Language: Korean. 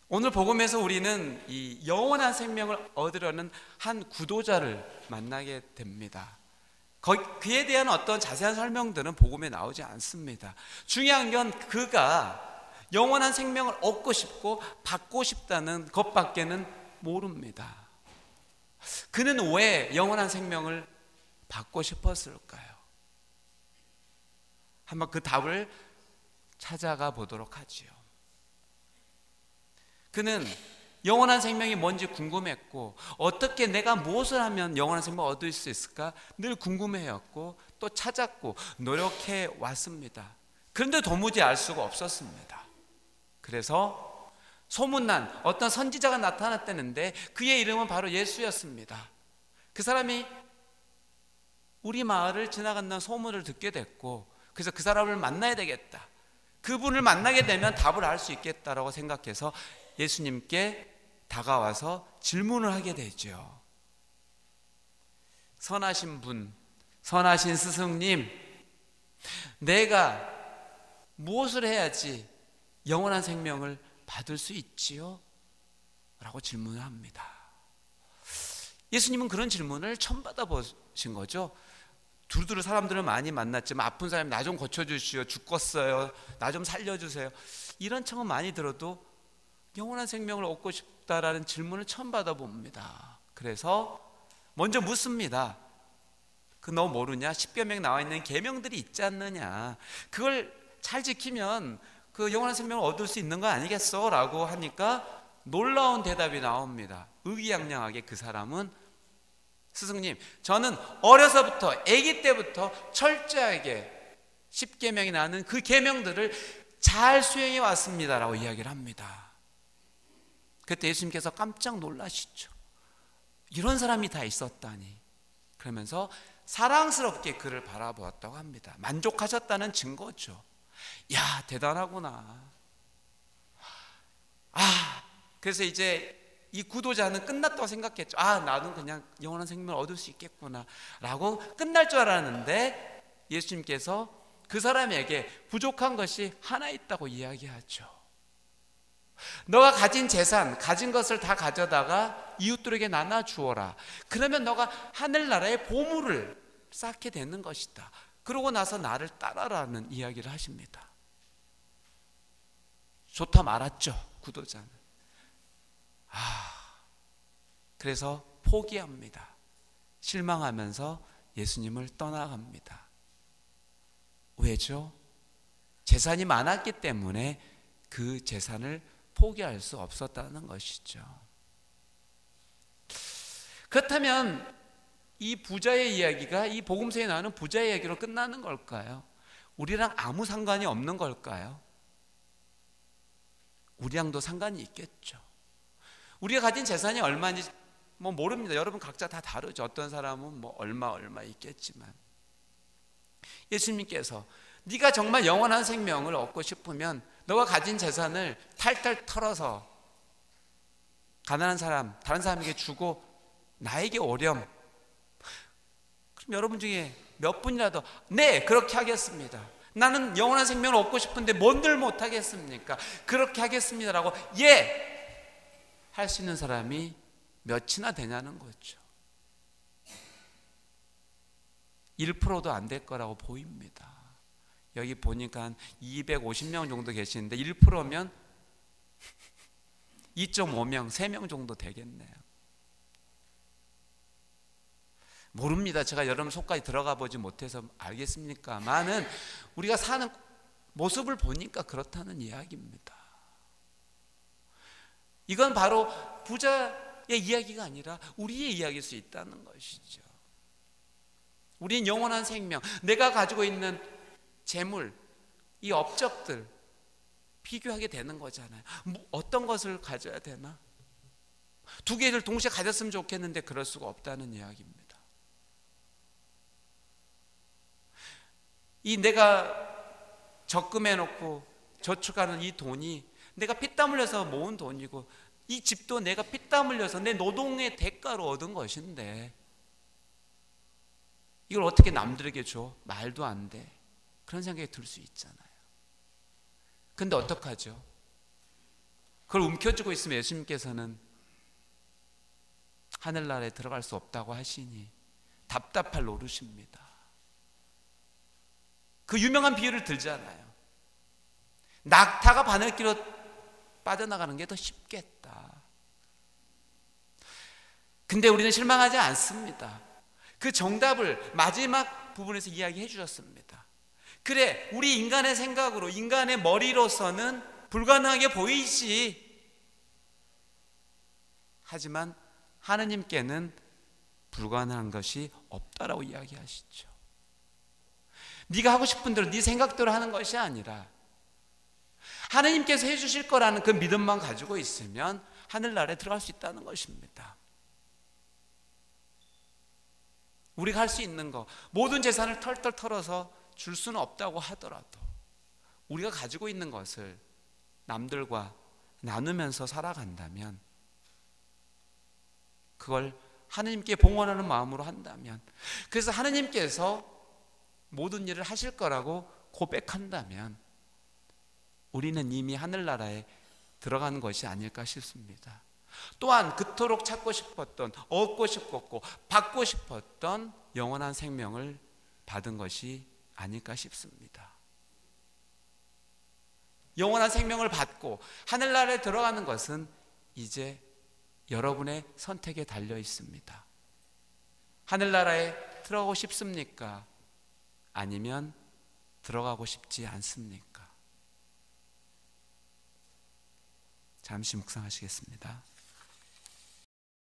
오늘 복음에서 우리는 이 영원한 생명을 얻으려는 한 구도자를 만나게 됩니다. 그에 대한 어떤 자세한 설명들은 복음에 나오지 않습니다. 중요한 건 그가 영원한 생명을 얻고 싶고 받고 싶다는 것밖에는 모릅니다. 그는 왜 영원한 생명을 받고 싶었을까요? 한번 그 답을 찾아가 보도록 하지요. 그는 영원한 생명이 뭔지 궁금했고, 어떻게 내가 무엇을 하면 영원한 생명을 얻을 수 있을까 늘 궁금해했고, 또 찾았고 노력해 왔습니다. 그런데 도무지 알 수가 없었습니다. 그래서 소문난 어떤 선지자가 나타났다는데 그의 이름은 바로 예수였습니다. 그 사람이 우리 마을을 지나간다는 소문을 듣게 됐고, 그래서 그 사람을 만나야 되겠다, 그분을 만나게 되면 답을 알 수 있겠다라고 생각해서 예수님께 다가와서 질문을 하게 되죠. 선하신 분, 선하신 스승님, 내가 무엇을 해야지 영원한 생명을 받을 수 있지요? 라고 질문을 합니다. 예수님은 그런 질문을 처음 받아보신 거죠. 두루두루 사람들을 많이 만났지만 아픈 사람이 나 좀 고쳐주시오, 죽겠어요, 나 좀 살려주세요, 이런 청은 많이 들어도 영원한 생명을 얻고 싶다라는 질문을 처음 받아봅니다. 그래서 먼저 묻습니다. 그 너 모르냐? 십계명에 나와 있는 계명들이 있지 않느냐? 그걸 잘 지키면 그 영원한 생명을 얻을 수 있는 거 아니겠어? 라고 하니까 놀라운 대답이 나옵니다. 의기양양하게 그 사람은, 스승님, 저는 어려서부터 아기 때부터 철저하게 십계명이 나는 그 계명들을 잘 수행해 왔습니다라고 이야기를 합니다. 그때 예수님께서 깜짝 놀라시죠. 이런 사람이 다 있었다니. 그러면서 사랑스럽게 그를 바라보았다고 합니다. 만족하셨다는 증거죠. 야, 대단하구나. 그래서 이제 이 구도자는 끝났다고 생각했죠. 나는 그냥 영원한 생명을 얻을 수 있겠구나 라고 끝날 줄 알았는데, 예수님께서 그 사람에게 부족한 것이 하나 있다고 이야기하죠. 너가 가진 재산, 가진 것을 다 가져다가 이웃들에게 나눠 주어라. 그러면 너가 하늘나라의 보물을 쌓게 되는 것이다. 그러고 나서 나를 따라라는 이야기를 하십니다. 좋다 말았죠, 구도자는. 그래서 포기합니다. 실망하면서 예수님을 떠나갑니다. 왜죠? 재산이 많았기 때문에 그 재산을 포기할 수 없었다는 것이죠. 그렇다면 이 부자의 이야기가 이 복음서에 나오는 부자의 이야기로 끝나는 걸까요? 우리랑 아무 상관이 없는 걸까요? 우리랑도 상관이 있겠죠. 우리가 가진 재산이 얼마인지 모릅니다. 여러분 각자 다 다르죠. 어떤 사람은 얼마 있겠지만, 예수님께서 네가 정말 영원한 생명을 얻고 싶으면 너가 가진 재산을 탈탈 털어서 가난한 사람, 다른 사람에게 주고 나에게 오렴. 그럼 여러분 중에 몇 분이라도 네, 그렇게 하겠습니다, 나는 영원한 생명을 얻고 싶은데 뭔들 못하겠습니까? 그렇게 하겠습니다라고 할 수 있는 사람이 몇이나 되냐는 거죠. 1%도 안 될 거라고 보입니다. 여기 보니까 한 250명 정도 계시는데 1%면 2.5명, 3명 정도 되겠네요. 모릅니다. 제가 여러분 속까지 들어가 보지 못해서 알겠습니까만은 우리가 사는 모습을 보니까 그렇다는 이야기입니다. 이건 바로 부자의 이야기가 아니라 우리의 이야기일 수 있다는 것이죠. 우린 영원한 생명, 내가 가지고 있는 재물, 이 업적들 비교하게 되는 거잖아요. 어떤 것을 가져야 되나? 두 개를 동시에 가졌으면 좋겠는데 그럴 수가 없다는 이야기입니다. 이 내가 적금해 놓고 저축하는 이 돈이 내가 피땀 흘려서 모은 돈이고, 이 집도 내가 피땀 흘려서 내 노동의 대가로 얻은 것인데 이걸 어떻게 남들에게 줘? 말도 안 돼. 그런 생각이 들 수 있잖아요. 근데 어떡하죠? 그걸 움켜쥐고 있으면 예수님께서는 하늘나라에 들어갈 수 없다고 하시니 답답할 노릇입니다. 그 유명한 비유를 들잖아요. 낙타가 바늘기로 빠져나가는 게 더 쉽겠다. 근데 우리는 실망하지 않습니다. 그 정답을 마지막 부분에서 이야기해 주셨습니다. 그래, 우리 인간의 생각으로, 인간의 머리로서는 불가능하게 보이지. 하지만 하느님께는 불가능한 것이 없다라고 이야기하시죠. 네가 하고 싶은 대로 네 생각대로 하는 것이 아니라 하느님께서 해주실 거라는 그 믿음만 가지고 있으면 하늘나라에 들어갈 수 있다는 것입니다. 우리가 할 수 있는 거, 모든 재산을 털털 털어서 줄 수는 없다고 하더라도 우리가 가지고 있는 것을 남들과 나누면서 살아간다면, 그걸 하느님께 봉헌하는 마음으로 한다면, 그래서 하느님께서 모든 일을 하실 거라고 고백한다면 우리는 이미 하늘나라에 들어가는 것이 아닐까 싶습니다. 또한 그토록 찾고 싶었던, 얻고 싶었고 받고 싶었던 영원한 생명을 받은 것이 아닐까 싶습니다. 영원한 생명을 받고 하늘나라에 들어가는 것은 이제 여러분의 선택에 달려 있습니다. 하늘나라에 들어가고 싶습니까? 아니면 들어가고 싶지 않습니까? 잠시 묵상하시겠습니다.